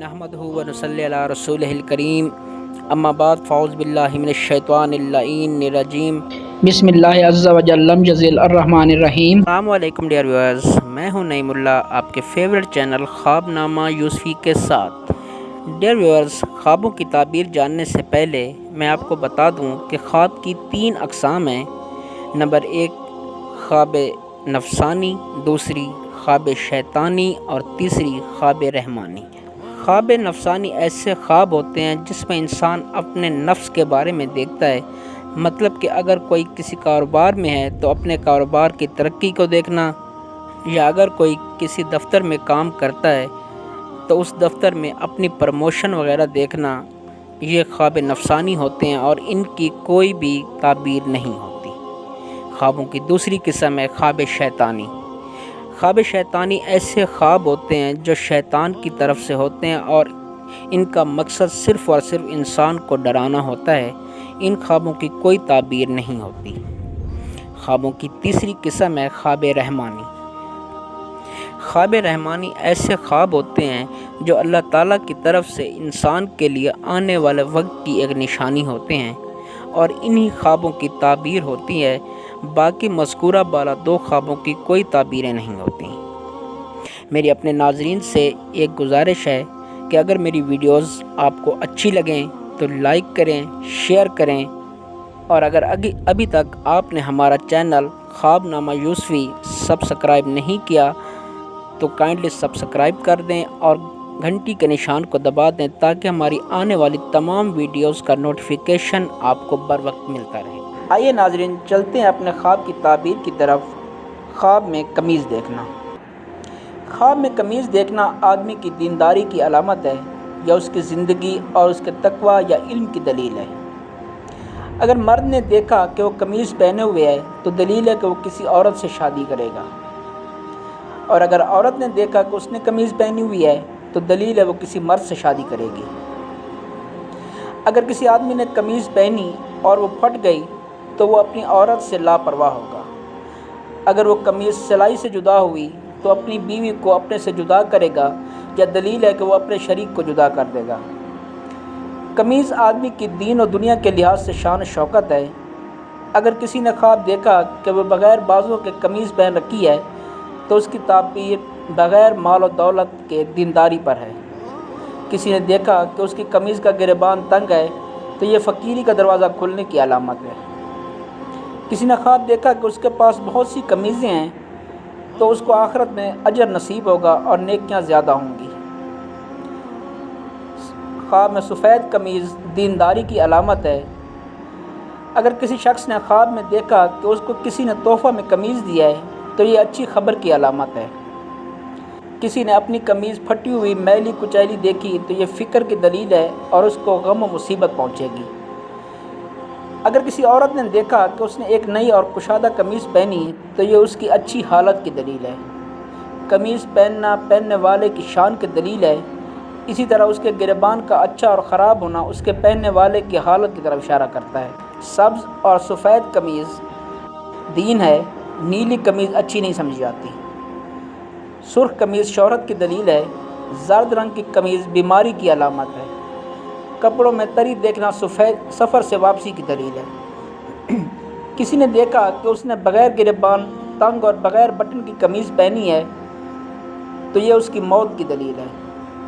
नहमदुहु व नसल्ली अला रसूलिहिल करीम अम्मा बाद फ़ाउज़ बिल्लाहि मिनश शैतानिर रजीम बिस्मिल्लाह अज़्ज़ा व जल्ल लम यज़िल अर्रहमानिर रहीम। अस्सलाम वालेकुम डियर व्यूअर्स, मैं हूं नईमुल्लाह, आपके फेवरेट चैनल ख्वाबनामा यूसुफ़ी के साथ। डियर व्यूअर्स, ख्वाबों की ताबीर जानने से पहले मैं आपको बता दूं कि ख्वाब की 3 अक़साम हैं। नंबर 1 ख्वाब नफ़सानी, दूसरी ख्वाब शैतानी और तीसरी ख्वाब रहमानी। ख्वाब नफ़सानी ऐसे ख्वाब होते हैं जिसमें इंसान अपने नफ्स के बारे में देखता है। मतलब कि अगर कोई किसी कारोबार में है तो अपने कारोबार की तरक्की को देखना, या अगर कोई किसी दफ्तर में काम करता है तो उस दफ्तर में अपनी प्रमोशन वगैरह देखना, ये ख्वाब नफ़सानी होते हैं और इनकी कोई भी ताबीर नहीं होती। ख्वाबों की दूसरी किस्म है ख्वाब शैतानी। ख्वाब शैतानी ऐसे ख्वाब होते हैं जो शैतान की तरफ से होते हैं और इनका मकसद सिर्फ़ और सिर्फ इंसान को डराना होता है। इन ख्वाबों की कोई ताबीर नहीं होती। ख्वाबों की तीसरी किस्म है ख्वाब रहमानी। ख्वाब रहमानी ऐसे ख्वाब होते हैं जो अल्लाह ताला की तरफ से इंसान के लिए आने वाले वक्त की एक निशानी होते हैं और इन्हीं ख्वाबों की ताबीर होती है। बाकी मज़कूरा बाला 2 ख्वाबों की कोई ताबीरें नहीं होती। मेरी अपने नाज़रीन से एक गुजारिश है कि अगर मेरी वीडियोज़ आपको अच्छी लगें तो लाइक करें, शेयर करें, और अगर अभी तक आपने हमारा चैनल ख्वाबनामा यूसुफ़ी सब्सक्राइब नहीं किया तो काइंडली सब्सक्राइब कर दें और घंटी के निशान को दबा दें ताकि हमारी आने वाली तमाम वीडियोज़ का नोटिफिकेशन आपको बर वक्त मिलता रहे। आइए नाज़रीन, चलते हैं अपने ख्वाब की ताबीर की तरफ। ख्वाब में कमीज़ देखना। ख्वाब में कमीज़ देखना आदमी की दीनदारी की अलामत है या उसकी ज़िंदगी और उसके तक़वा या इल्म की दलील है। अगर मर्द ने देखा कि वो कमीज़ पहने हुए है तो दलील है कि वो किसी औरत से शादी करेगा, और अगर औरत ने देखा कि उसने कमीज़ पहनी हुई है तो दलील है वो किसी मर्द से शादी करेगी। अगर किसी आदमी ने कमीज़ पहनी और वो फट गई तो वो अपनी औरत से लापरवाह होगा। अगर वो कमीज़ सिलाई से जुदा हुई तो अपनी बीवी को अपने से जुदा करेगा, या दलील है कि वो अपने शरीक को जुदा कर देगा। कमीज़ आदमी की दीन और दुनिया के लिहाज से शान शौकत है। अगर किसी ने ख्वाब देखा कि वो बग़ैर बाजुओं के कमीज़ पहन रखी है तो उसकी ताबीर बग़ैर माल और दौलत के दीनदारी पर है। किसी ने देखा कि उसकी कमीज़ का गिरेबान तंग है तो ये फ़कीरी का दरवाज़ा खुलने की अलामत है। किसी ने ख्वाब देखा कि उसके पास बहुत सी कमीज़ें हैं तो उसको आखिरत में अजर नसीब होगा और नेकियां ज़्यादा होंगी। ख्वाब में सफ़ेद कमीज़ दीनदारी की अलामत है। अगर किसी शख्स ने ख्वाब में देखा कि उसको किसी ने तोहफ़ा में कमीज़ दिया है तो ये अच्छी खबर की अलामत है। किसी ने अपनी कमीज़ फटी हुई मैली कुचैली देखी तो ये फ़िक्र की दलील है और उसको गम और मुसीबत पहुँचेगी। अगर किसी औरत ने देखा कि उसने एक नई और कुशादा कमीज़ पहनी तो ये उसकी अच्छी हालत की दलील है। कमीज़ पहनना पहनने वाले की शान की दलील है। इसी तरह उसके गिरेबान का अच्छा और ख़राब होना उसके पहनने वाले की हालत की तरफ इशारा करता है। सब्ज़ और सफ़ेद कमीज़ दीन है, नीली कमीज़ अच्छी नहीं समझी जाती। सुर्ख कमीज़ शोहरत की दलील है। जर्द रंग की कमीज़ बीमारी की अलामत है। कपड़ों में तरी देखना सफ़ेद सफ़र से वापसी की दलील है। किसी ने देखा कि उसने बग़ैर गिरेबान तंग और बग़ैर बटन की कमीज़ पहनी है तो ये उसकी मौत की दलील है।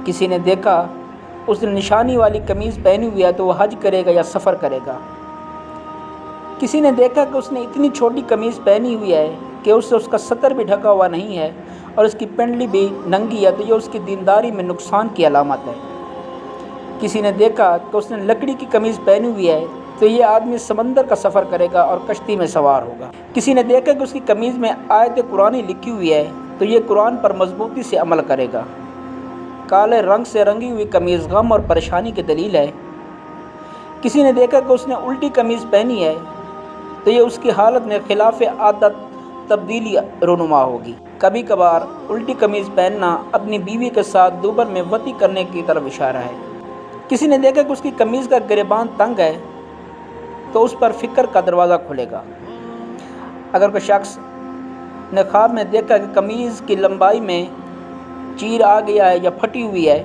किसी ने देखा उसने निशानी वाली कमीज़ पहनी हुई है तो वह हज करेगा या सफ़र करेगा। किसी ने देखा कि उसने इतनी छोटी कमीज़ पहनी हुई है कि उससे उसका सतर भी ढका हुआ नहीं है और उसकी पेंडली भी नंगी है तो ये उसकी दीनदारी में नुकसान की अलामत है। किसी ने देखा कि उसने लकड़ी की कमीज़ पहनी हुई है तो ये आदमी समंदर का सफ़र करेगा और कश्ती में सवार होगा। किसी ने देखा कि उसकी कमीज़ में आयत कुरानी लिखी हुई है तो ये कुरान पर मजबूती से अमल करेगा। काले रंग से रंगी हुई कमीज़ गम और परेशानी की दलील है। किसी ने देखा कि उसने उल्टी कमीज़ पहनी है तो ये उसकी हालत में खिलाफ आदत तब्दीली रोनुमा होगी। कभी कभार उल्टी कमीज़ पहनना अपनी बीवी के साथ दुबर में वती करने की तरफ इशारा है। किसी ने देखा कि उसकी कमीज़ का गिरेबान तंग है तो उस पर फ़िक्र का दरवाज़ा खुलेगा। अगर कोई शख्स ने ख्वाब में देखा कि कमीज़ की लंबाई में चीर आ गया है या फटी हुई है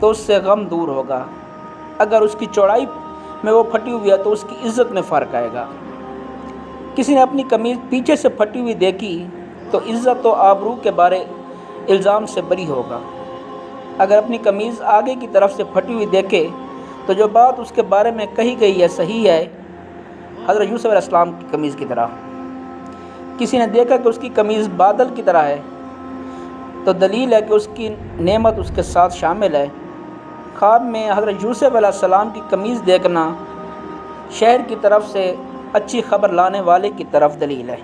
تو اس سے غم دور ہوگا، اگر اس کی چوڑائی میں وہ پھٹی ہوئی ہے تو اس کی عزت میں فرق آئے گا۔ کسی نے اپنی قمیض پیچھے سے پھٹی ہوئی دیکھی تو عزت و آبرو کے بارے الزام سے بری ہوگا۔ اگر اپنی قمیض آگے کی طرف سے پھٹی ہوئی دیکھے تو جو بات اس کے بارے میں کہی گئی ہے صحیح ہے، حضرت یوسف علیہ السلام کی قمیض کی طرح۔ کسی نے دیکھا کہ اس کی قمیض بادل کی طرح ہے تو دلیل ہے کہ اس کی نعمت اس کے ساتھ شامل ہے۔ خواب میں حضرت یوسف علیہ السلام کی قمیض دیکھنا شہر کی طرف سے اچھی خبر لانے والے کی طرف دلیل ہے۔